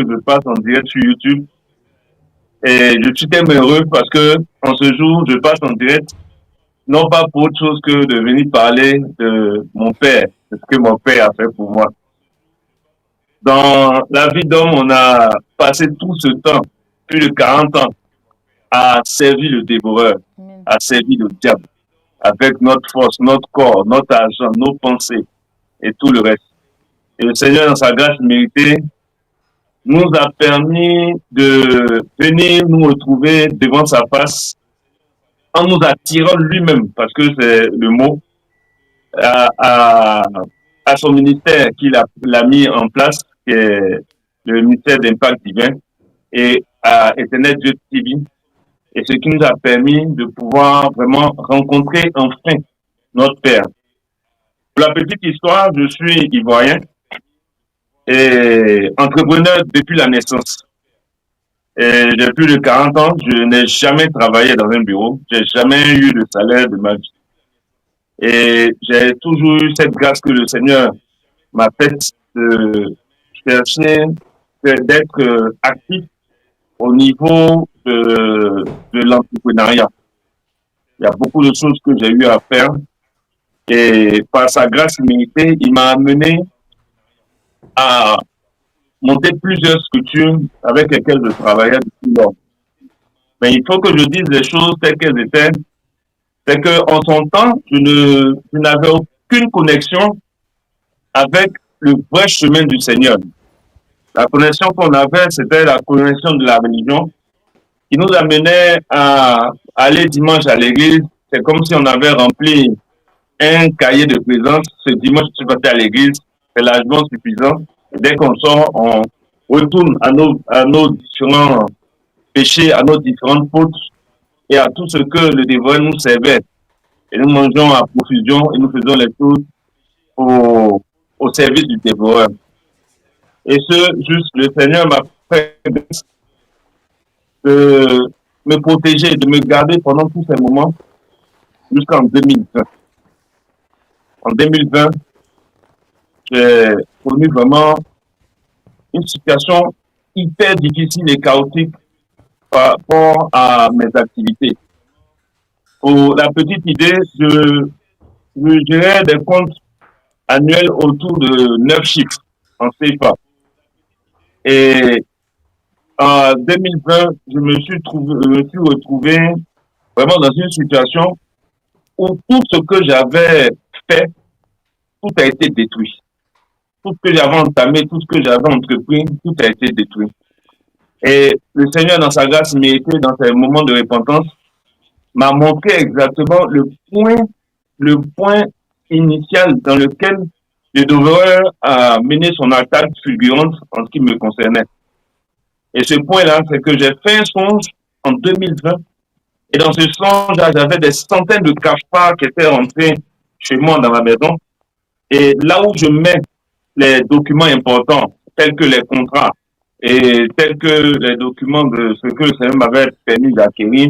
que je passe en direct sur YouTube. Et je suis tellement heureux parce que en ce jour, je passe en direct, non pas pour autre chose que de venir parler de mon père, de ce que mon père a fait pour moi. Dans la vie d'homme, on a passé tout ce temps, plus de 40 ans, à servir le dévoreur, à servir le diable, avec notre force, notre corps, notre argent, nos pensées et tout le reste. Et le Seigneur, dans sa grâce méritée, nous a permis de venir nous retrouver devant sa face en nous attirant lui-même, parce que c'est le mot, à, à, à son ministère qu'il a mis en place, qui est le ministère d'impact divin, et à Éternel Dieu TV, et ce qui nous a permis de pouvoir vraiment rencontrer enfin notre Père. Pour la petite histoire, je suis ivoirien et entrepreneur depuis la naissance. Et j'ai plus de 40 ans, je n'ai jamais travaillé dans un bureau, j'ai jamais eu de salaire de ma vie. Et j'ai toujours eu cette grâce que le Seigneur m'a faite de chercher, d'être actif au niveau de l'entrepreneuriat. Il y a beaucoup de choses que j'ai eu à faire et par sa grâce limitée, il m'a amené à monter plusieurs structures avec lesquelles je travaillais depuis lors. Mais il faut que je dise les choses telles qu'elles étaient. C'est qu'en son temps, je n'avais aucune connexion avec le vrai chemin du Seigneur. La connexion qu'on avait, c'était la connexion de la religion qui nous amenait à aller dimanche à l'église. C'est comme si on avait rempli un cahier de présence. Ce dimanche, je suis passé à l'église, c'est largement suffisant. Et dès qu'on sort, on retourne à nos différents péchés, à nos différentes fautes et à tout ce que le dévoueur nous servait. Et nous mangeons à profusion et nous faisons les choses au service du dévoreur. Et le Seigneur m'a fait de me protéger, de me garder pendant tous ces moments jusqu'en 2020. En 2020, j'ai connu vraiment une situation hyper difficile et chaotique par rapport à mes activités. Pour la petite idée, je gérais des comptes annuels autour de 9 chiffres en CFA. Et en 2020, je me suis retrouvé vraiment dans une situation où tout ce que j'avais fait, tout a été détruit. Tout ce que j'avais entamé, tout ce que j'avais entrepris, tout a été détruit. Et le Seigneur, dans sa grâce méritée, dans ces moments de repentance, m'a montré exactement le point initial dans lequel le dévoreur a mené son attaque fulgurante en ce qui me concernait. Et ce point-là, c'est que j'ai fait un songe en 2020. Et dans ce songe, j'avais des centaines de cafards qui étaient rentrés chez moi dans ma maison. Et là où je mets les documents importants, tels que les contrats et tels que les documents de ce que le Seigneur m'avait permis d'acquérir,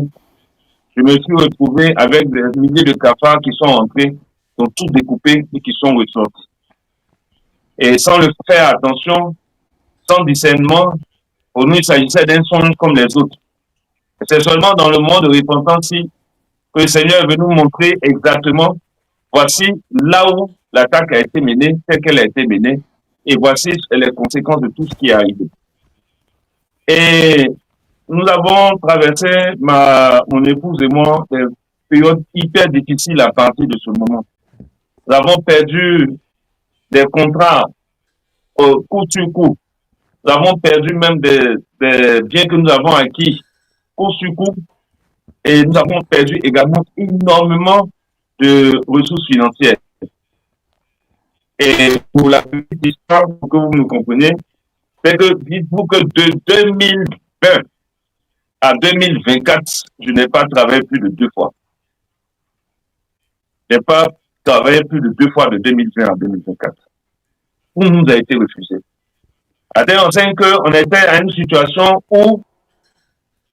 je me suis retrouvé avec des milliers de cafards qui sont entrés, qui ont tout découpé et qui sont ressortis. Et sans le faire attention, sans discernement, pour nous, il s'agissait d'un songe comme les autres. C'est seulement dans le moment de repentance que le Seigneur veut nous montrer exactement, voici là où l'attaque a été menée, telle qu'elle a été menée, et voici les conséquences de tout ce qui est arrivé. Et nous avons traversé, mon épouse et moi, des périodes hyper difficiles à partir de ce moment. Nous avons perdu des contrats coup sur coup. Nous avons perdu même des biens que nous avons acquis coup sur coup. Et nous avons perdu également énormément de ressources financières. Et pour la petite histoire, pour que vous me compreniez, c'est que dites-vous que de 2020 à 2024, je n'ai pas travaillé plus de 2 fois. Je n'ai pas travaillé plus de 2 fois de 2020 à 2024. Où nous a été refusé. À tel enseigne qu'on était à une situation où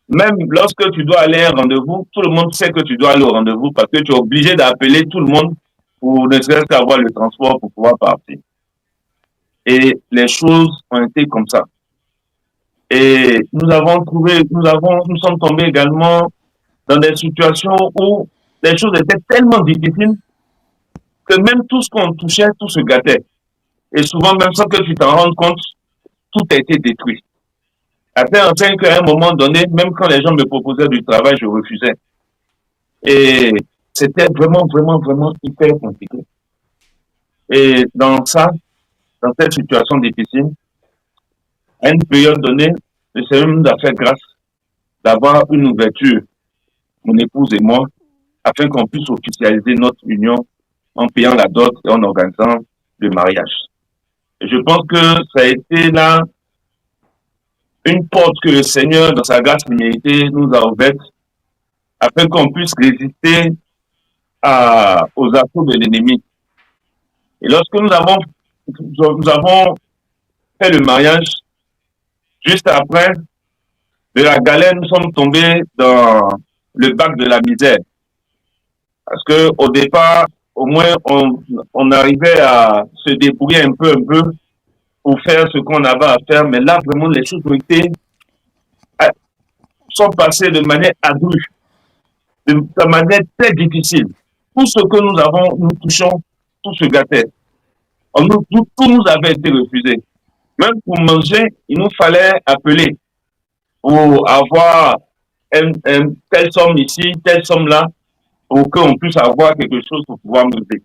même lorsque tu dois aller à un rendez-vous, tout le monde sait que tu dois aller au rendez-vous parce que tu es obligé d'appeler tout le monde pour ne serait-ce qu'avoir le transport pour pouvoir partir. Et les choses ont été comme ça. Et nous sommes tombés également dans des situations où les choses étaient tellement difficiles que même tout ce qu'on touchait, tout se gâtait. Et souvent, même sans que tu t'en rendes compte, tout a été détruit. Après, enseigne qu'à un moment donné, même quand les gens me proposaient du travail, je refusais. Et c'était vraiment, vraiment, vraiment hyper compliqué. Et dans cette situation difficile, à une période donnée, le Seigneur nous a fait grâce d'avoir une ouverture, mon épouse et moi, afin qu'on puisse officialiser notre union en payant la dot et en organisant le mariage. Et je pense que ça a été là une porte que le Seigneur, dans sa grâce limitée, nous a ouverte afin qu'on puisse résister aux assauts de l'ennemi. Et lorsque nous avons fait le mariage, juste après, de la galère, nous sommes tombés dans le bac de la misère. Parce que au départ, au moins, on arrivait à se débrouiller un peu pour faire ce qu'on avait à faire. Mais là, vraiment, les choses sont passées de manière abrupte, de manière très difficile. Tout ce que nous touchons, tout se gâtait. Tout nous avait été refusé. Même pour manger, il nous fallait appeler pour avoir telle somme ici, telle somme là, pour qu'on puisse avoir quelque chose pour pouvoir manger,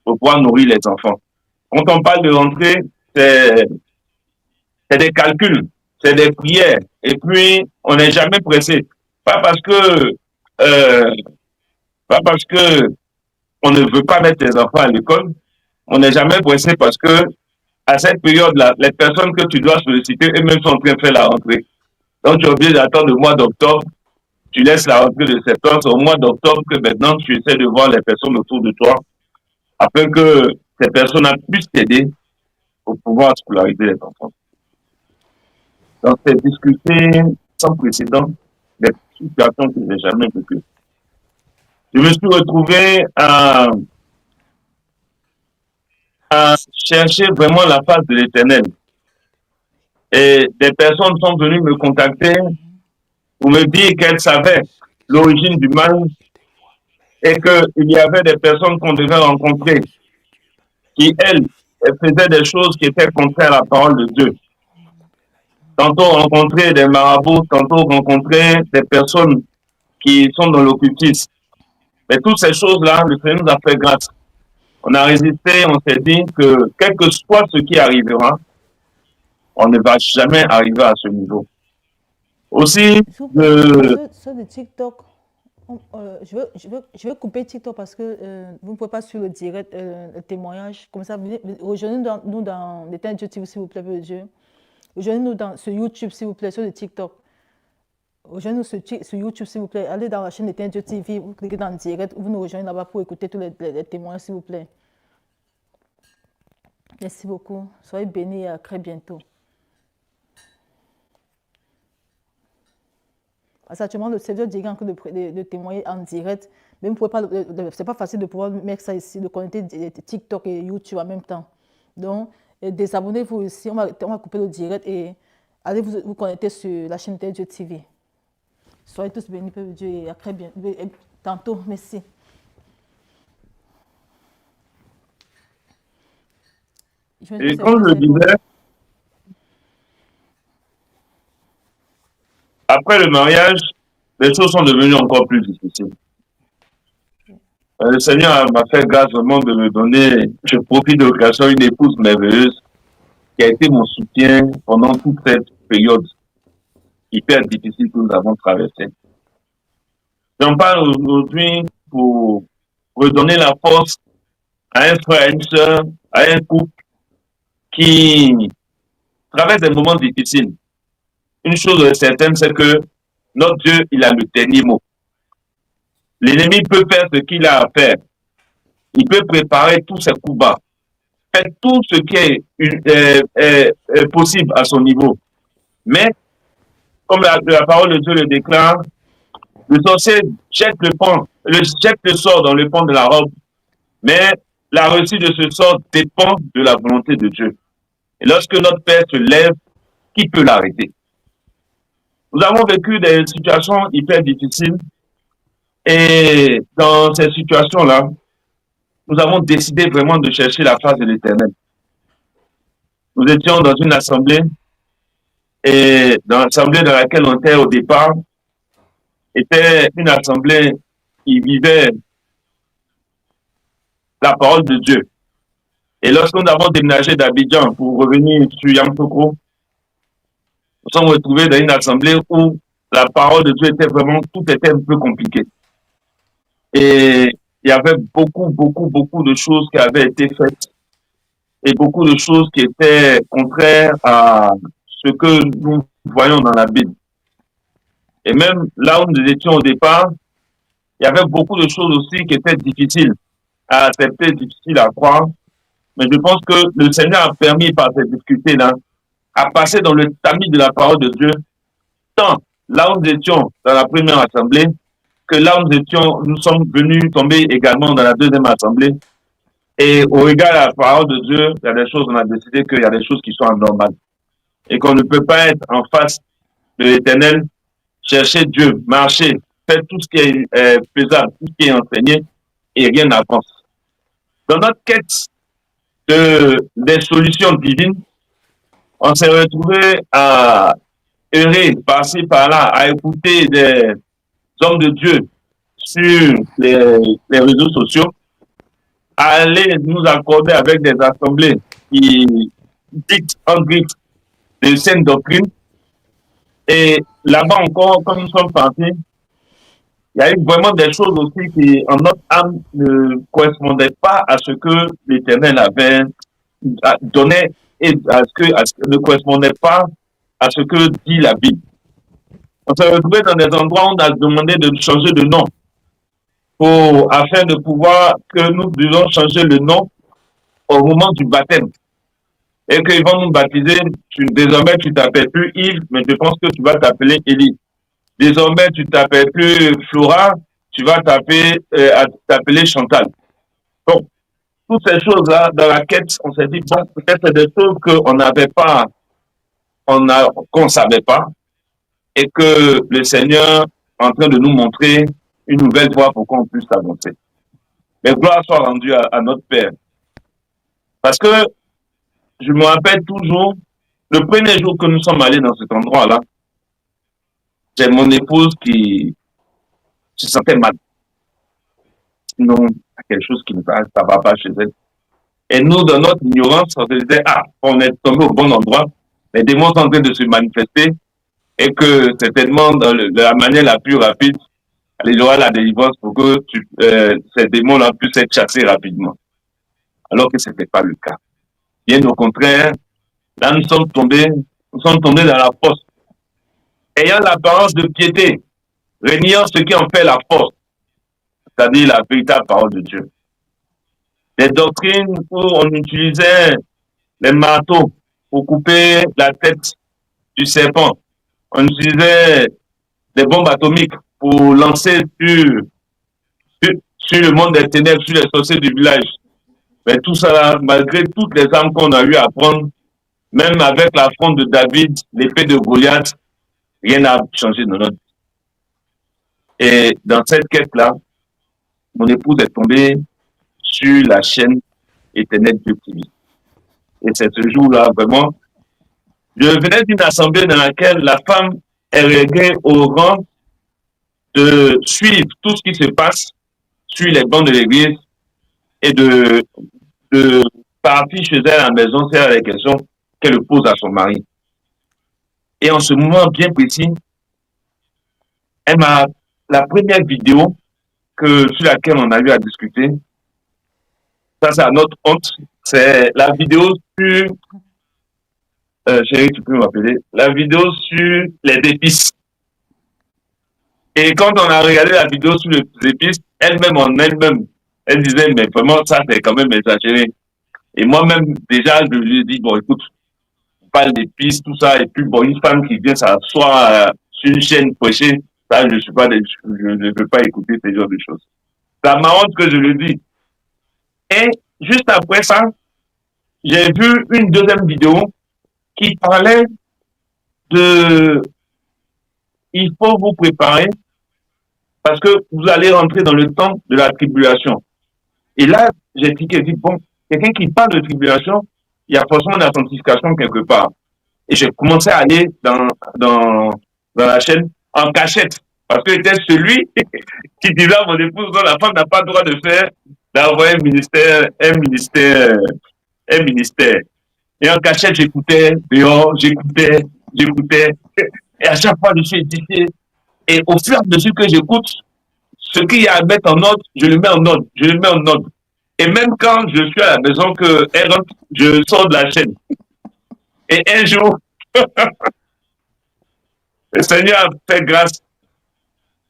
pour pouvoir nourrir les enfants. Quand on parle de rentrée, c'est des calculs, c'est des prières. Et puis, on n'est jamais pressé. Pas parce que, euh, pas parce que on ne veut pas mettre les enfants à l'école, on n'est jamais pressé parce que à cette période-là, les personnes que tu dois solliciter, eux-mêmes sont en train de faire la rentrée. Donc, tu es obligé d'attendre le mois d'octobre, tu laisses la rentrée de septembre, c'est au mois d'octobre que maintenant tu essaies de voir les personnes autour de toi afin que ces personnes puissent t'aider pour pouvoir scolariser les enfants. Donc, c'est discuté sans précédent des situations que je n'ai jamais vécues. Je me suis retrouvé à chercher vraiment la face de l'Éternel. Et des personnes sont venues me contacter pour me dire qu'elles savaient l'origine du mal et qu'il y avait des personnes qu'on devait rencontrer qui, elles, faisaient des choses qui étaient contraires à la parole de Dieu. Tantôt rencontrer des marabouts, tantôt rencontrer des personnes qui sont dans l'occultisme. Mais toutes ces choses-là, le Seigneur nous a fait grâce. On a résisté, on s'est dit que quel que soit ce qui arrivera, on ne va jamais arriver à ce niveau. Aussi, sur le TikTok, je vais couper TikTok parce que vous ne pouvez pas suivre le direct, le témoignage. Comme ça, rejoignez-nous dans l'État de Dieu, s'il vous plaît, Dieu. Rejoignez-nous sur YouTube, s'il vous plaît, sur le TikTok. Rejoignez-nous sur YouTube, s'il vous plaît. Allez dans la chaîne d'État Dieu TV, vous cliquez dans le direct, vous nous rejoignez là-bas pour écouter tous les témoignages, s'il vous plaît. Merci beaucoup. Soyez bénis et à très bientôt. Parce qu'actuellement, le serveur dirait encore de témoigner en direct. Mais vous pouvez pas, c'est pas facile de pouvoir mettre ça ici, de connecter TikTok et YouTube en même temps. Donc, désabonnez-vous ici, on va couper le direct et allez vous connecter sur la chaîne Dieu TV. Soyez tous bénis, Père Dieu, et à très bientôt. Tantôt, merci. Et comme je le disais, après le mariage, les choses sont devenues encore plus difficiles. Le Seigneur m'a fait grâce vraiment de me donner, je profite de l'occasion, une épouse merveilleuse qui a été mon soutien pendant toute cette période hyper difficile que nous avons traversée. J'en parle aujourd'hui pour redonner la force à un frère, à une soeur, à un couple qui traverse des moments difficiles. Une chose certaine, c'est que notre Dieu, il a le dernier mot. L'ennemi peut faire ce qu'il a à faire. Il peut préparer tous ses coups bas. Faire tout ce qui est possible à son niveau. Mais, comme la parole de Dieu le déclare, le sorcier jette le sort dans le pont de la robe. Mais la réussite de ce sort dépend de la volonté de Dieu. Et lorsque notre Père se lève, qui peut l'arrêter? Nous avons vécu des situations hyper difficiles et dans ces situations-là, nous avons décidé vraiment de chercher la face de l'Éternel. Nous étions dans une assemblée et dans l'assemblée dans laquelle on était au départ, était une assemblée qui vivait la parole de Dieu. Et lorsque nous avons déménagé d'Abidjan pour revenir sur Yamoussoukro, nous sommes retrouvés dans une assemblée où la parole de Dieu était vraiment, tout était un peu compliqué. Et il y avait beaucoup de choses qui avaient été faites et beaucoup de choses qui étaient contraires à ce que nous voyons dans la Bible. Et même là où nous étions au départ, il y avait beaucoup de choses aussi qui étaient difficiles à accepter, difficiles à croire. Mais je pense que le Seigneur a permis par cette difficulté-là à passer dans le tamis de la parole de Dieu, tant là où nous étions dans la première assemblée, que là où nous étions, nous sommes venus tomber également dans la deuxième assemblée. Et au regard de la parole de Dieu, il y a des choses, on a décidé qu'il y a des choses qui sont anormales. Et qu'on ne peut pas être en face de l'Éternel, chercher Dieu, marcher, faire tout ce qui est faisable, tout ce qui est enseigné, et rien n'avance. Dans notre quête des solutions divines, on s'est retrouvé à errer par-ci, par-là, à écouter des hommes de Dieu sur les réseaux sociaux, à aller nous accorder avec des assemblées qui dictent en griffe de saines doctrines. Et là-bas encore, quand nous sommes partis, il y a eu vraiment des choses aussi qui, en notre âme, ne correspondaient pas à ce que l'Éternel avait donné et à ce que ne correspondait pas à ce que dit la Bible. On s'est retrouvé dans des endroits où on a demandé de changer de nom afin de pouvoir que nous devions changer le nom au moment du baptême. Et qu'ils vont nous baptiser, désormais tu t'appelles plus Yves, mais je pense que tu vas t'appeler Élie. Désormais tu t'appelles plus Flora, tu vas t'appeler Chantal. Donc, toutes ces choses-là, dans la quête, on s'est dit, bon, peut-être c'est des choses qu'on n'avait pas, qu'on ne savait pas, et que le Seigneur est en train de nous montrer une nouvelle voie pour qu'on puisse avancer. Mais gloire soit rendue à notre Père. Parce que je me rappelle toujours, le premier jour que nous sommes allés dans cet endroit-là, c'est mon épouse qui se sentait mal. Sinon, il y a quelque chose qui ne va pas chez elle. Et nous, dans notre ignorance, on se disait, on est tombé au bon endroit, les démons sont en train de se manifester et que certainement, de la manière la plus rapide, il y aura la délivrance pour que ces démons-là puissent être chassés rapidement. Alors que ce n'était pas le cas. Bien au contraire, là, nous sommes tombés dans la force. Ayant l'apparence de piété, réuniant ce qui en fait la force, c'est-à-dire la véritable parole de Dieu. Des doctrines où on utilisait les marteaux pour couper la tête du serpent. On utilisait des bombes atomiques pour lancer sur le monde des ténèbres, sur les sorciers du village. Mais tout ça, malgré toutes les armes qu'on a eu à prendre, même avec l'affront de David, l'épée de Goliath, rien n'a changé dans notre vie. Et dans cette quête-là, mon épouse est tombée sur la chaîne Éternel Dieu TV. Et c'est ce jour-là, vraiment, je venais d'une assemblée dans laquelle la femme est réglée au rang de suivre tout ce qui se passe sur les bancs de l'église et de partir chez elle à la maison, c'est la question qu'elle pose à son mari. Et en ce moment bien précis, la première vidéo sur laquelle on a eu à discuter, ça c'est à notre honte, c'est la vidéo sur, chérie, tu peux m'appeler, la vidéo sur les épices. Et quand on a regardé la vidéo sur les épices, elle-même, elle disait, mais vraiment, ça c'est quand même exagéré. Et moi-même, déjà, je lui ai dit, bon, écoute, on parle d'épices, tout ça, et puis, bon, une femme qui vient s'asseoir sur une chaîne prêcher, ça, je ne peux pas écouter ce genre de choses. C'est ma honte que je le dis. Et juste après ça, j'ai vu une deuxième vidéo qui parlait de il faut vous préparer parce que vous allez rentrer dans le temps de la tribulation. Et là, j'ai dit, bon, quelqu'un qui parle de tribulation, il y a forcément une authentification quelque part. Et j'ai commencé à aller dans la chaîne en cachette. Parce que j'étais celui qui disait à mon épouse, non, la femme n'a pas le droit d'avoir un ministère. Et en cachette, j'écoutais, dehors, j'écoutais. Et à chaque fois, je suis édifié. Et au fur et à mesure que j'écoute, ce qu'il y a à mettre en ordre, je le mets en ordre, je le mets en ordre. Et même quand je suis à la maison, qu'elle rentre, je sors de la chaîne. Et un jour, le Seigneur a fait grâce.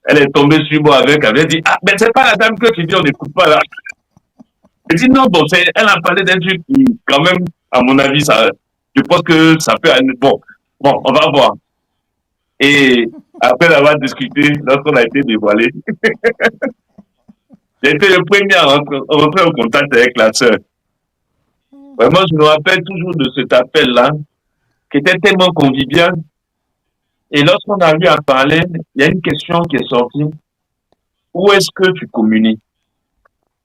Elle est tombée sur moi avec, elle a dit, ah, mais c'est pas la dame que tu dis, on n'écoute pas là. Je dis, non, bon, elle a parlé d'un truc qui, quand même, à mon avis, je pense que ça peut aller. Bon, on va voir. Et après avoir discuté, lorsqu'on a été dévoilé, j'ai été le premier à rentrer en contact avec la sœur. Vraiment, je me rappelle toujours de cet appel-là, qui était tellement convivial. Et lorsqu'on a eu à parler, il y a une question qui est sortie. Où est-ce que tu communies?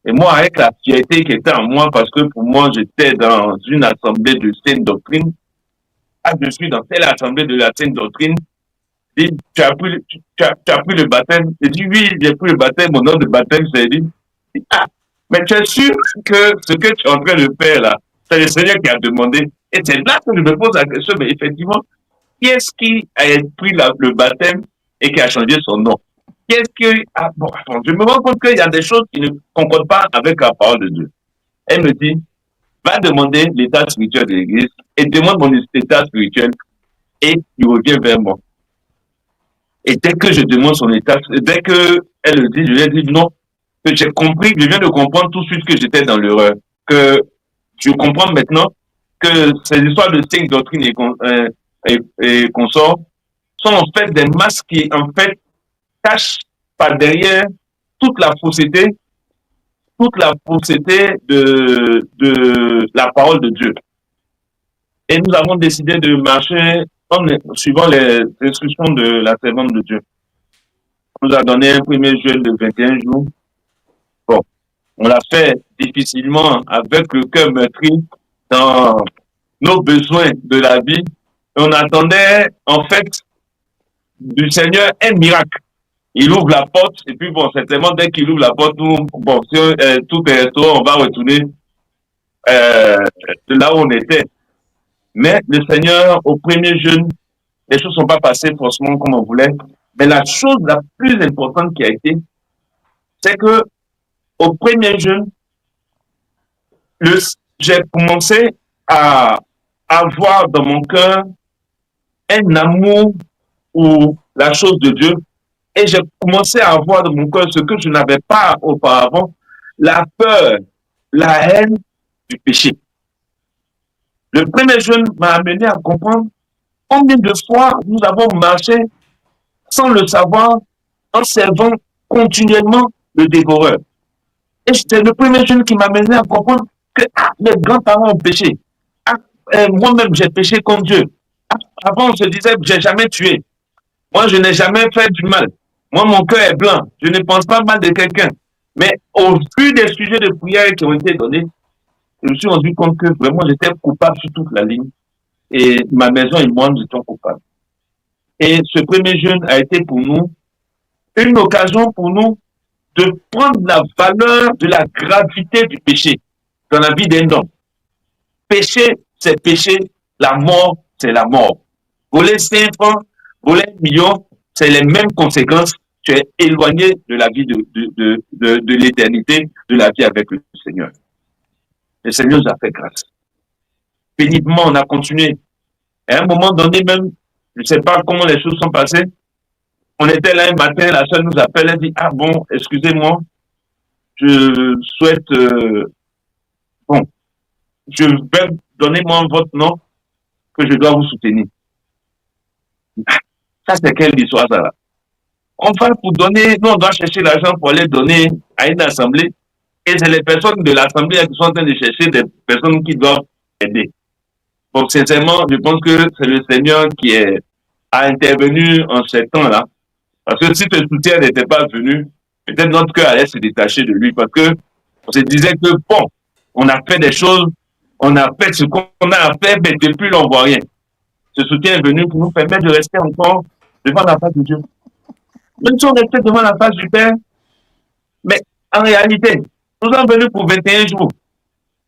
Et moi, avec la fierté qui était en moi, parce que pour moi, j'étais dans une assemblée de sainte doctrine. Ah, je suis dans telle assemblée de la sainte doctrine. Dit, tu as pris le baptême? J'ai dit, oui, j'ai pris le baptême, mon nom de baptême, j'ai dit, ah, mais tu es sûr que ce que tu es en train de faire là, c'est le Seigneur qui a demandé. Et c'est là que je me pose la question, mais effectivement, qui est-ce qui a pris le baptême et qui a changé son nom? Qu'est-ce que, ah, bon, je me rends compte qu'il y a des choses qui ne concordent pas avec la parole de Dieu. Elle me dit, va demander l'état spirituel de l'église et demande mon état spirituel et il revient vers moi. Et dès que je demande son état, dès qu'elle le dit, je lui ai dit non, que j'ai compris, je viens de comprendre tout de suite que j'étais dans l'erreur, que je comprends maintenant que ces histoires de cinq doctrines et consorts sont en fait des masques qui, en fait, cachent par derrière toute la fausseté de la parole de Dieu. Et nous avons décidé de marcher suivant les instructions de la servante de Dieu. On nous a donné un premier jeûne de 21 jours. Bon, on l'a fait difficilement avec le cœur meurtri dans nos besoins de la vie. Et on attendait, en fait, du Seigneur un miracle. Il ouvre la porte, et puis bon, certainement, dès qu'il ouvre la porte, bon, si tout est restauré, on va retourner de là où on était. Mais le Seigneur, au premier jeûne, les choses ne sont pas passées forcément comme on voulait. Mais la chose la plus importante qui a été, c'est que au premier jeûne, j'ai commencé à avoir dans mon cœur un amour pour la chose de Dieu. Et j'ai commencé à avoir dans mon cœur ce que je n'avais pas auparavant, la peur, la haine du péché. Le premier jeûne m'a amené à comprendre combien de fois nous avons marché sans le savoir en servant continuellement le dévoreur. Et c'est le premier jeûne qui m'a amené à comprendre que mes grands-parents ont péché. Moi-même, j'ai péché contre Dieu. Avant, on se disait que je n'ai jamais tué. Moi, je n'ai jamais fait du mal. Moi, mon cœur est blanc. Je ne pense pas mal de quelqu'un. Mais au vu des sujets de prière qui ont été donnés, je me suis rendu compte que vraiment, j'étais coupable sur toute la ligne. Et ma maison et moi, nous étions coupables. Et ce premier jeûne a été pour nous une occasion pour nous de prendre la valeur de la gravité du péché dans la vie d'un homme. Péché, c'est péché. La mort, c'est la mort. Voler 5 francs, voler 1 million, c'est les mêmes conséquences. Tu es éloigné de la vie de l'éternité, de la vie avec le Seigneur. Le Seigneur nous a fait grâce. Péniblement, on a continué. À un moment donné même, je ne sais pas comment les choses sont passées. On était là un matin, la soeur nous appelle, elle dit, ah bon, excusez-moi, je souhaite, bon, je vais donner moi votre nom que je dois vous soutenir. Ça, c'est quelle histoire, ça là? On va pour donner, nous, on doit chercher l'argent pour aller donner à une assemblée. Et c'est les personnes de l'assemblée qui sont en train de chercher des personnes qui doivent aider. Donc, sincèrement, je pense que c'est le Seigneur qui est a intervenu en ces temps-là. Parce que si ce soutien n'était pas venu, peut-être notre cœur allait se détacher de lui. Parce que on se disait que bon, on a fait des choses, on a fait ce qu'on a à faire, mais depuis là, on ne voit rien. Ce soutien est venu pour nous permettre de rester encore devant la face de Dieu. Même si on restait devant la face du Père, mais en réalité, nous sommes venus pour 21 jours.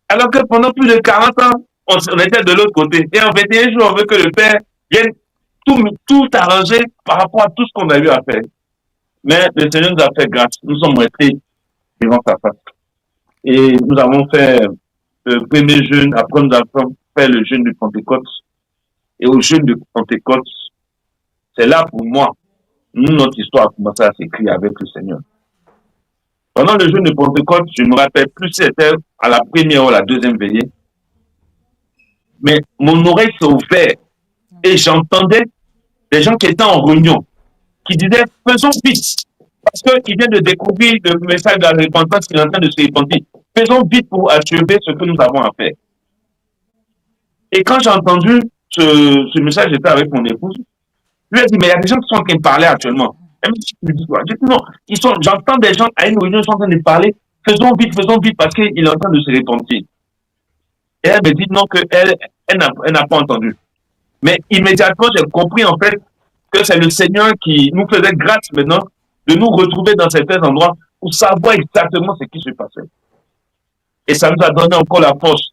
Alors que pendant plus de 40 ans, on était de l'autre côté. Et en 21 jours, on veut que le Père vienne tout arranger par rapport à tout ce qu'on a eu à faire. Mais le Seigneur nous a fait grâce. Nous sommes restés devant sa face. Et nous avons fait le premier jeûne, après nous avons fait le jeûne de Pentecôte. Et au jeûne de Pentecôte, c'est là pour moi, notre histoire a commencé à s'écrire avec le Seigneur. Pendant le jeûne de Pentecôte, je ne me rappelle plus si c'était à la première ou à la deuxième veillée. Mais mon oreille s'est ouverte et j'entendais des gens qui étaient en réunion, qui disaient, faisons vite, parce qu'ils viennent de découvrir le message de la repentance qui est en train de se répandre. Faisons vite pour achever ce que nous avons à faire. Et quand j'ai entendu ce message, j'étais avec mon épouse, je lui ai dit, mais il y a des gens qui sont en train de parler actuellement. Elle me dit, j'ai dit, non, j'entends des gens à une réunion qui sont en train de parler, faisons vite, parce qu'il est en train de se répandre. Et elle me dit non, qu'elle n'a pas entendu. Mais immédiatement, j'ai compris en fait que c'est le Seigneur qui nous faisait grâce maintenant de nous retrouver dans certains endroits pour savoir exactement ce qui se passait. Et ça nous a donné encore la force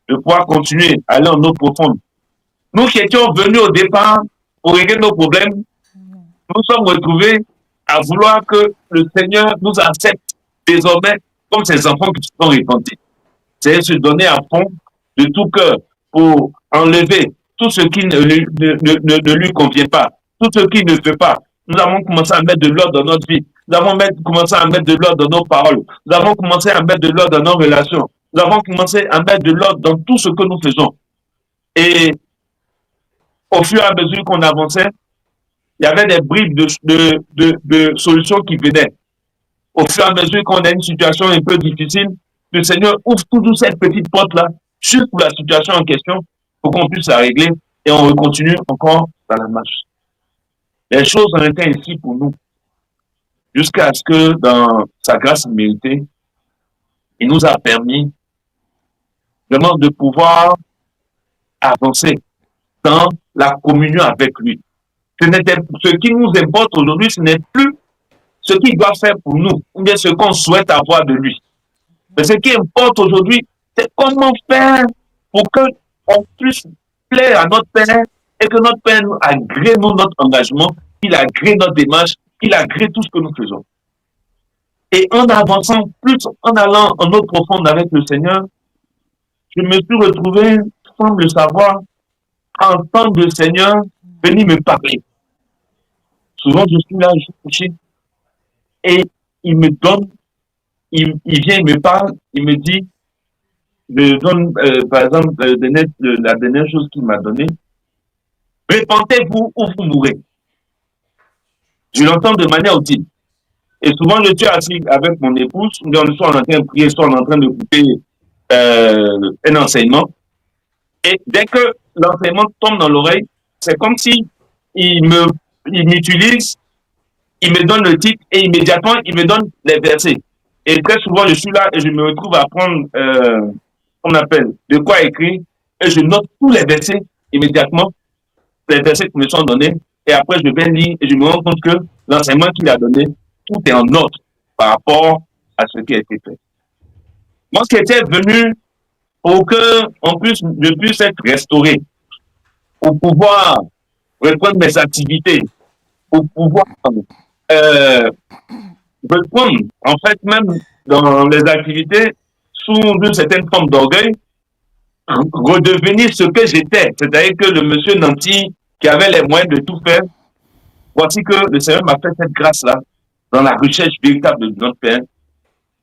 de pouvoir continuer à aller en eau profonde. Nous qui étions venus au départ pour régler nos problèmes, nous sommes retrouvés à vouloir que le Seigneur nous accepte désormais comme ses enfants qui se sont répandus. C'est se donner à fond de tout cœur pour enlever tout ce qui ne lui convient pas, tout ce qui ne fait pas. Nous avons commencé à mettre de l'ordre dans notre vie. Nous avons commencé à mettre de l'ordre dans nos paroles. Nous avons commencé à mettre de l'ordre dans nos relations. Nous avons commencé à mettre de l'ordre dans tout ce que nous faisons. Et au fur et à mesure qu'on avançait, il y avait des bribes de solutions qui venaient. Au fur et à mesure qu'on a une situation un peu difficile, le Seigneur ouvre toujours cette petite porte-là, juste pour la situation en question, pour qu'on puisse la régler et on continue encore dans la marche. Les choses ont été ainsi pour nous, jusqu'à ce que dans sa grâce méritée, il nous a permis vraiment de pouvoir avancer dans la communion avec lui. Ce qui nous importe aujourd'hui, ce n'est plus ce qu'il doit faire pour nous, ou bien ce qu'on souhaite avoir de lui. Mais ce qui importe aujourd'hui, c'est comment faire pour qu'on puisse plaire à notre Père et que notre Père agrée notre engagement, qu'il agrée notre démarche, qu'il agrée tout ce que nous faisons. Et en avançant plus, en allant en eau profonde avec le Seigneur, je me suis retrouvé, sans le savoir, à entendre le Seigneur venir me parler. Souvent, je suis là, je suis couché, et il me donne, il vient, il me parle, il me dit, je donne, par exemple, la dernière chose qu'il m'a donnée, répentez-vous ou vous mourrez. Je l'entends de manière audible. Et souvent, je suis assis avec mon épouse, soit on est en train de prier, soit on est en train de couper un enseignement. Et dès que l'enseignement tombe dans l'oreille, c'est comme si il m'utilise, il me donne le titre et immédiatement, il me donne les versets. Et très souvent, je suis là et je me retrouve à prendre, on appelle, de quoi écrire, et je note tous les versets immédiatement, les versets qui me sont donnés, et après, je vais lire et je me rends compte que l'enseignement qu'il a donné, tout est en ordre par rapport à ce qui a été fait. Moi, ce qui était venu pour que je puisse être restauré, pour pouvoir reprendre mes activités, pour pouvoir reprendre, en fait, même dans les activités, sous une certaine forme d'orgueil, redevenir ce que j'étais, c'est-à-dire que le monsieur nanti qui avait les moyens de tout faire, voici que le Seigneur m'a fait cette grâce-là, dans la recherche véritable de notre Père,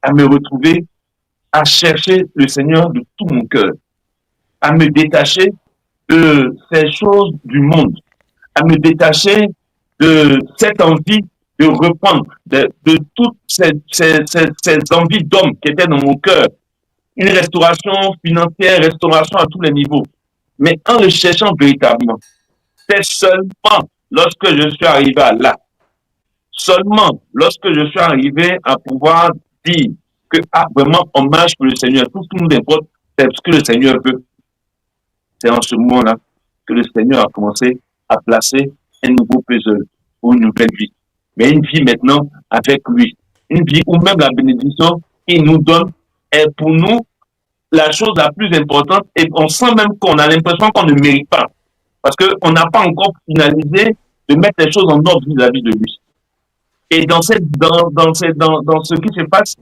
à me retrouver, à chercher le Seigneur de tout mon cœur, à me détacher de ces choses du monde, à me détacher de cette envie de reprendre, de toutes ces envies d'homme qui étaient dans mon cœur, une restauration financière, restauration à tous les niveaux, mais en le cherchant véritablement. C'est seulement lorsque je suis arrivé à là, seulement lorsque je suis arrivé à pouvoir dire que vraiment on marche pour le Seigneur, tout ce qui nous importe, c'est ce que le Seigneur veut. C'est en ce moment-là que le Seigneur a commencé à placer un nouveau puzzle pour une nouvelle vie. Mais une vie maintenant avec lui. Une vie où même la bénédiction qu'il nous donne est pour nous la chose la plus importante et on sent même qu'on a l'impression qu'on ne mérite pas. Parce qu'on n'a pas encore finalisé de mettre les choses en ordre vis-à-vis de lui. Et dans ce qui se passe,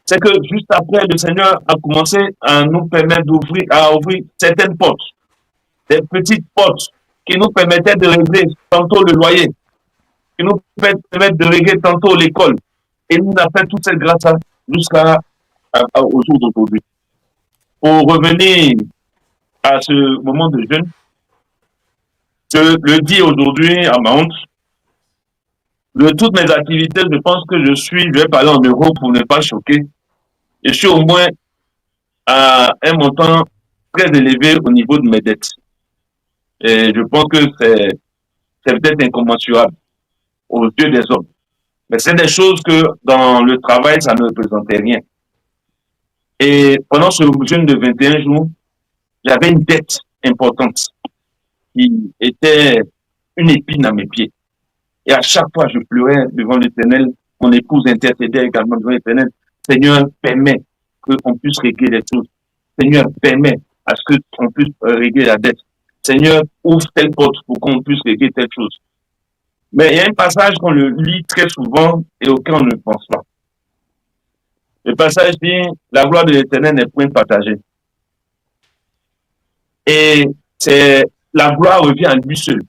c'est que juste après, le Seigneur a commencé à nous permettre à ouvrir certaines portes, des petites portes qui nous permettaient de régler tantôt le loyer, qui nous permettent de régler tantôt l'école. Et nous avons fait toute cette grâce jusqu'à au jour d'aujourd'hui. Pour revenir à ce moment de jeûne, je le dis aujourd'hui à ma honte, de toutes mes activités, je pense que je vais parler en euros pour ne pas choquer. Je suis au moins à un montant très élevé au niveau de mes dettes. Et je pense que c'est peut-être incommensurable aux yeux des hommes. Mais c'est des choses que dans le travail, ça ne représentait rien. Et pendant ce jeûne de 21 jours, j'avais une dette importante qui était une épine à mes pieds. Et à chaque fois, je pleurais devant l'Éternel. Mon épouse intercédait également devant l'Éternel. Seigneur, permets qu'on puisse régler les choses. Seigneur, permets à ce qu'on puisse régler la dette. Seigneur, ouvre telle porte pour qu'on puisse régler telle chose. Mais il y a un passage qu'on le lit très souvent et auquel on ne pense pas. Le passage dit, la gloire de l'Éternel n'est point partagée. Et la gloire revient à lui seul.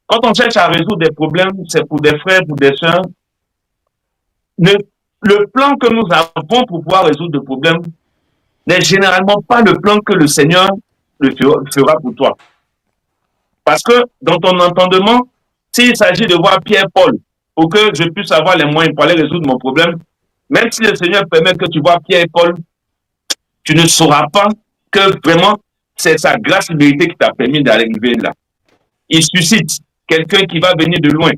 Quand on cherche à résoudre des problèmes, c'est pour des frères, pour des sœurs. Le plan que nous avons pour pouvoir résoudre des problèmes n'est généralement pas le plan que le Seigneur fera pour toi. Parce que dans ton entendement, s'il s'agit de voir Pierre-Paul pour que je puisse avoir les moyens pour aller résoudre mon problème, même si le Seigneur permet que tu vois Pierre et Paul, tu ne sauras pas que vraiment c'est sa grâce et vérité qui t'a permis d'arriver là. Il suscite quelqu'un qui va venir de loin,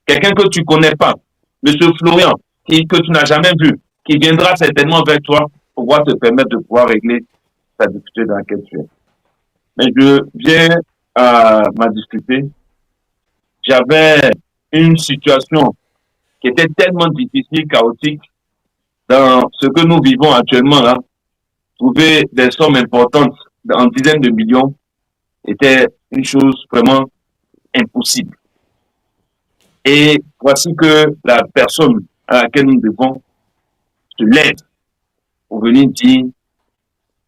quelqu'un que tu ne connais pas, M. Florian, que tu n'as jamais vu, qui viendra certainement vers toi pour pouvoir te permettre de pouvoir régler ta difficulté dans laquelle tu es. Mais je viens à ma difficulté. J'avais une situation qui était tellement difficile, chaotique, dans ce que nous vivons actuellement là. Trouver des sommes importantes en dizaines de millions était une chose vraiment impossible. Et voici que la personne à laquelle nous devons se lève pour venir dire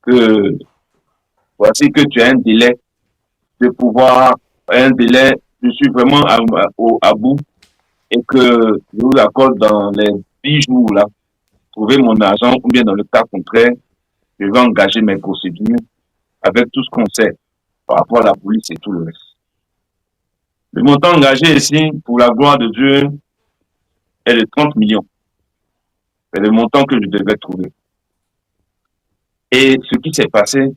que voici que tu as un délai de pouvoir, un délai, je suis vraiment à bout et que je vous accorde dans les 10 jours là, trouver mon argent ou bien dans le cas contraire, je vais engager mes procédures avec tout ce qu'on sait par rapport à la police et tout le reste. Le montant engagé ici pour la gloire de Dieu est de 30 millions. C'est le montant que je devais trouver. Et ce qui s'est passé,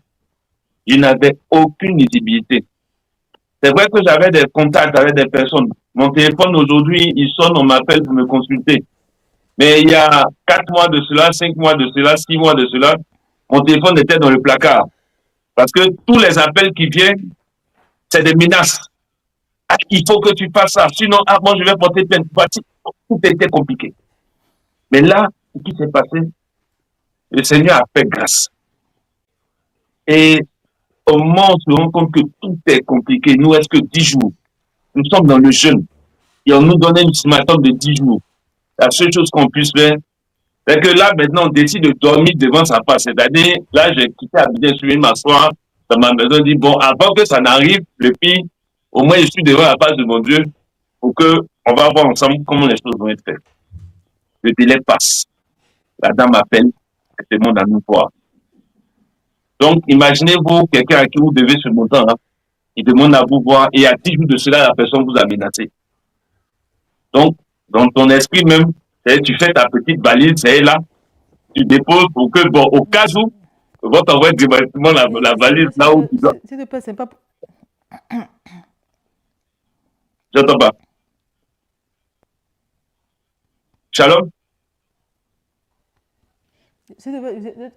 je n'avais aucune visibilité. C'est vrai que j'avais des contacts avec des personnes. Mon téléphone aujourd'hui, il sonne, on m'appelle pour me consulter. Mais il y a 4 mois de cela, 5 mois de cela, 6 mois de cela, mon téléphone était dans le placard. Parce que tous les appels qui viennent, c'est des menaces. Ah, il faut que tu fasses ça. Sinon, moi, je vais porter plainte. Tout était compliqué. Mais là, ce qui s'est passé, le Seigneur a fait grâce. Et au moment où on se rend compte que tout est compliqué, il nous reste que 10 jours. Nous sommes dans le jeûne. Et on nous donnait une ultimatum de 10 jours. La seule chose qu'on puisse faire, c'est que là, maintenant, on décide de dormir devant sa face. C'est-à-dire, là, j'ai quitté Abidjan, je suis m'asseoir dans ma maison, dit, bon, avant que ça n'arrive, le pire, au moins, je suis devant la face de mon Dieu pour qu'on va voir ensemble comment les choses vont être faites. Le délai passe. La dame appelle, elle demande à nous voir. Donc, imaginez-vous quelqu'un à qui vous devez ce montant-là. Il demande à vous voir et à 10 jours de cela, la personne vous a menacé. Donc, dans ton esprit même, tu fais ta petite valise, c'est là, tu déposes pour que, bon, au cas où, on va t'envoyer directement la valise là où tu dois. S'il te plaît, c'est pas... J'entends pas. Shalom?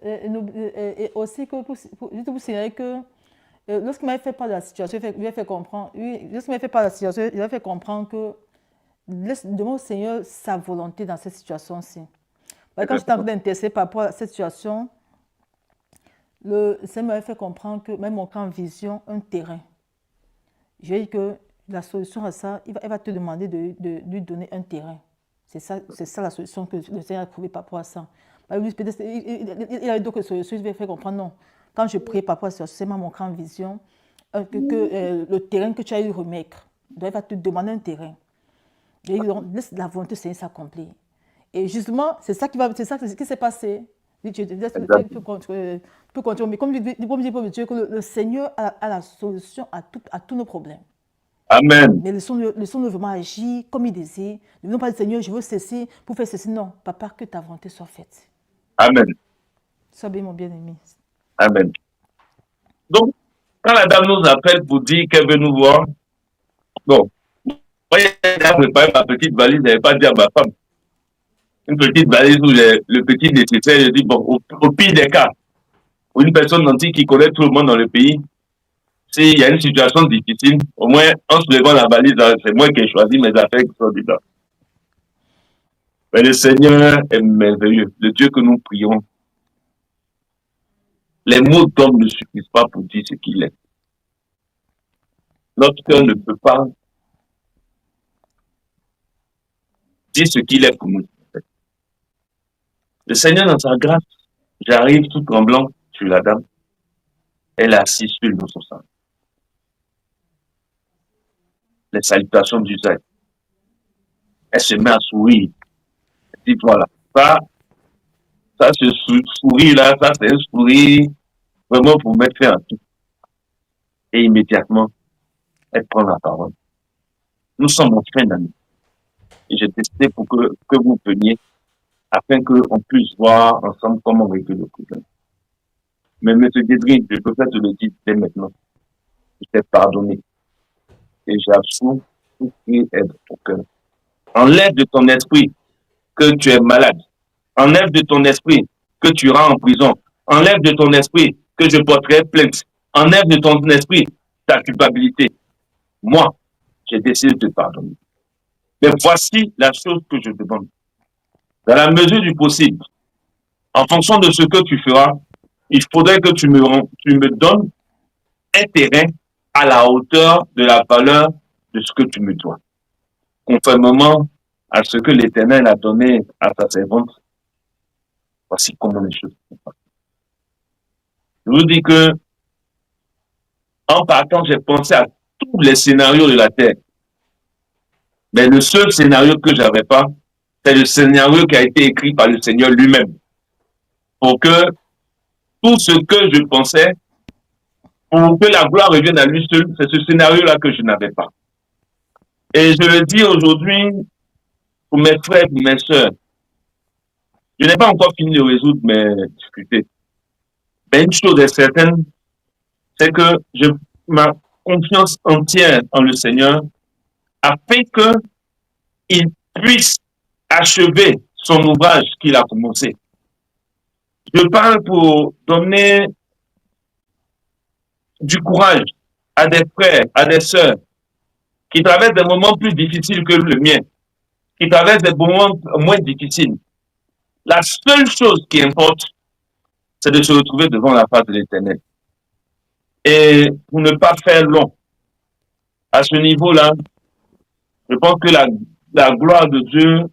Et aussi que juste vous signaler que lorsqu'il m'avait fait part de la situation, il m'a fait comprendre, lorsqu'il m'a fait part de la situation, il m'a fait comprendre que demande au Seigneur sa volonté dans cette situation-ci. Quand j'étais en train d'intercéder par rapport à cette situation, le Seigneur m'avait fait comprendre que même en vision, un terrain. J'ai dit que la solution à ça, il va te demander de lui donner un terrain. C'est ça la solution que le Seigneur a trouvée par rapport à ça. Il a d'autres solutions, je vais faire comprendre, non. Quand je prie par rapport à ça, c'est ma montré en vision que le terrain que tu as eu remettre, il va te demander un terrain. Et laisse la volonté du Seigneur s'accomplir. Et justement, c'est ça qui s'est passé. Tu peux continuer, mais comme je dis, Dieu, que le Seigneur a la solution à tous nos problèmes. Amen. Mais laissons-le vraiment agir comme il désire. Ne venons pas dire, Seigneur, je veux ceci pour faire ceci. Non, papa, que ta volonté soit faite. Amen. Sois bien, mon bien-aimé. Amen. Donc, quand la dame nous appelle pour dire qu'elle veut nous voir, bon, moi, j'ai préparé ma petite valise, je n'avais pas dit à ma femme. Une petite valise où j'ai le petit nécessaire, je dis, bon, au pire des cas, pour une personne nantie qui connaît tout le monde dans le pays, s'il y a une situation difficile, au moins, en soulevant la valise, c'est moi qui ai choisi mes affaires qui sont dedans. Mais le Seigneur est merveilleux, le Dieu que nous prions. Les mots d'homme ne suffisent pas pour dire ce qu'il est. Notre cœur ne peut pas dire ce qu'il est pour nous. Le Seigneur, dans sa grâce, j'arrive tout tremblant sur la dame. Elle est assise sur notre sang. Les salutations d'usage. Elle se met à sourire. Elle dit, voilà, ce sourire-là, ça c'est un sourire vraiment pour mettre fin à tout. Et immédiatement, elle prend la parole. Nous sommes en fin d'année. Et j'ai décidé pour que vous veniez afin qu'on puisse voir ensemble comment régler le problème. Mais M. Guédry, je peux te le dire dès maintenant. Je t'ai pardonné. Et j'absous tout ce qui est dans ton cœur. Enlève de ton esprit que tu es malade. Enlève de ton esprit que tu iras en prison. Enlève de ton esprit que je porterai plainte. Enlève de ton esprit ta culpabilité. Moi, j'ai décidé de te pardonner. Mais voici la chose que je demande. Dans la mesure du possible, en fonction de ce que tu feras, il faudrait que tu me donnes un terrain à la hauteur de la valeur de ce que tu me dois. Conformément à ce que l'Éternel a donné à sa servante, voici comment les choses sont passées. Je vous dis que, en partant, j'ai pensé à tous les scénarios de la terre. Mais le seul scénario que je n'avais pas, c'est le scénario qui a été écrit par le Seigneur lui-même. Pour que tout ce que je pensais, pour que la gloire revienne à lui seul, c'est ce scénario-là que je n'avais pas. Et je le dis aujourd'hui pour mes frères, pour mes sœurs. Je n'ai pas encore fini de résoudre mes difficultés. Mais une chose est certaine, c'est que ma confiance entière en le Seigneur a fait qu'il puisse achever son ouvrage qu'il a commencé. Je parle pour donner du courage à des frères, à des sœurs qui traversent des moments plus difficiles que le mien, qui traversent des moments moins difficiles. La seule chose qui importe, c'est de se retrouver devant la face de l'Éternel. Et pour ne pas faire long, à ce niveau-là, je pense que la gloire de Dieu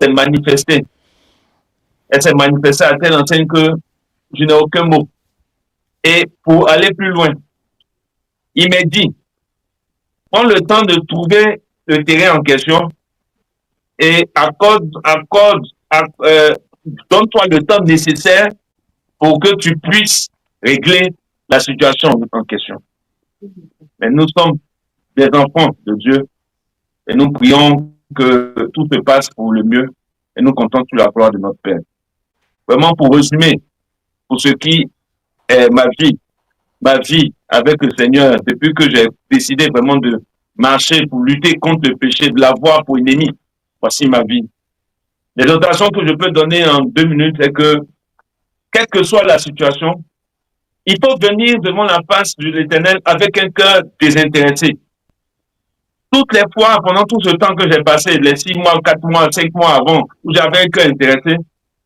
s'est manifestée. Elle s'est manifestée à telle enseigne que je n'ai aucun mot. Et pour aller plus loin, il m'a dit, prends le temps de trouver le terrain en question et donne-toi le temps nécessaire pour que tu puisses régler la situation en question. Mais nous sommes des enfants de Dieu et nous prions que tout se passe pour le mieux et nous comptons sur la gloire de notre Père. Vraiment, pour résumer, pour ce qui est ma vie avec le Seigneur, depuis que j'ai décidé vraiment de marcher pour lutter contre le péché, de l'avoir pour ennemi. Voici ma vie. L'exhortation que je peux donner en 2 minutes est que, quelle que soit la situation, il faut venir devant la face de l'Éternel avec un cœur désintéressé. Toutes les fois, pendant tout ce temps que j'ai passé, les 6 mois, 4 mois, 5 mois avant, où j'avais un cœur intéressé,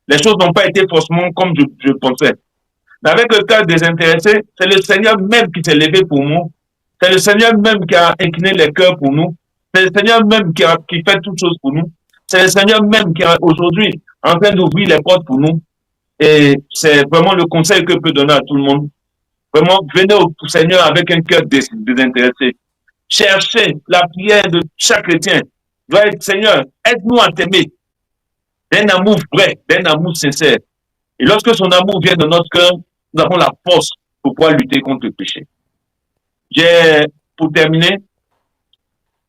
les choses n'ont pas été forcément comme je pensais. Mais avec le cœur désintéressé, c'est le Seigneur même qui s'est levé pour nous. C'est le Seigneur même qui a incliné les cœurs pour nous. C'est le Seigneur même qui fait toutes choses pour nous. C'est le Seigneur même qui est aujourd'hui en train d'ouvrir les portes pour nous. Et c'est vraiment le conseil que je peux donner à tout le monde. Vraiment, venez au Seigneur avec un cœur désintéressé. Cherchez la prière de chaque chrétien. Doit être, Seigneur, aide-nous à t'aimer d'un amour vrai, d'un amour sincère. Et lorsque son amour vient de notre cœur, nous avons la force pour pouvoir lutter contre le péché. Pour terminer,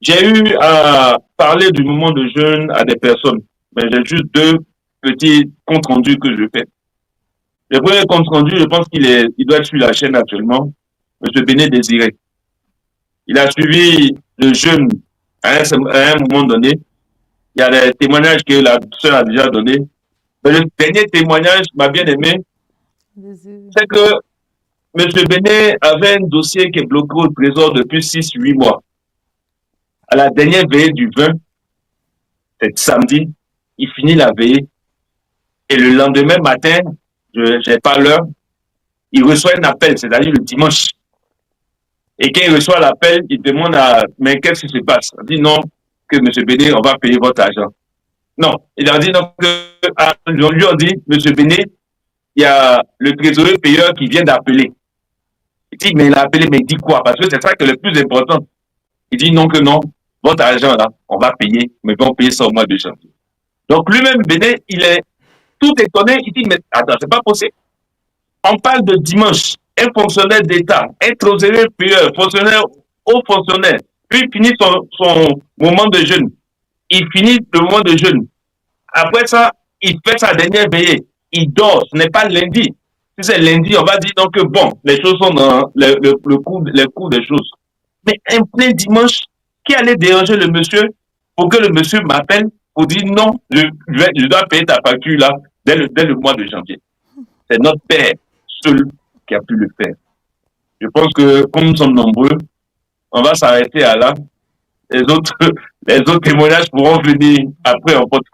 j'ai eu à parler du moment de jeûne à des personnes, mais j'ai juste 2 petits comptes rendus que je fais. Le premier compte rendu, je pense il doit être sur la chaîne actuellement, M. Béné Désiré. Il a suivi le jeûne à un moment donné. Il y a des témoignages que la sœur a déjà donnés. Mais le dernier témoignage m'a bien aimé, c'est que M. Béné avait un dossier qui est bloqué au trésor depuis 6-8 mois. À la dernière veillée du 20, c'est samedi, il finit la veillée. Et le lendemain matin, je n'ai pas l'heure, il reçoit un appel, c'est-à-dire le dimanche. Et quand il reçoit l'appel, il demande mais qu'est-ce qui se passe? Il dit non, que M. Béné, on va payer votre argent. Non, il a dit non, on lui a dit, M. Béné, il y a le trésorier payeur qui vient d'appeler. Il dit, mais il a appelé, mais il dit quoi? Parce que c'est ça qui est le plus important. Il dit non, que non, votre argent là, on va payer, mais on va payer ça au mois de janvier. Donc lui-même, Béné, il est tout étonné, il dit, mais attends, c'est pas possible. On parle de dimanche, un fonctionnaire d'État, un trésorier payeur, fonctionnaire, haut fonctionnaire, puis il finit son moment de jeûne. Il finit le moment de jeûne. Après ça, il fait sa dernière veillée. Il dort, ce n'est pas lundi. Si c'est lundi, on va dire donc que bon, les choses sont dans le cours des choses. Mais un plein dimanche, qui allait déranger le monsieur pour que le monsieur m'appelle pour dire non, je dois payer ta facture là dès le mois de janvier. C'est notre Père seul qui a pu le faire. Je pense que comme nous sommes nombreux, on va s'arrêter à là. Les autres témoignages pourront venir après en podcast.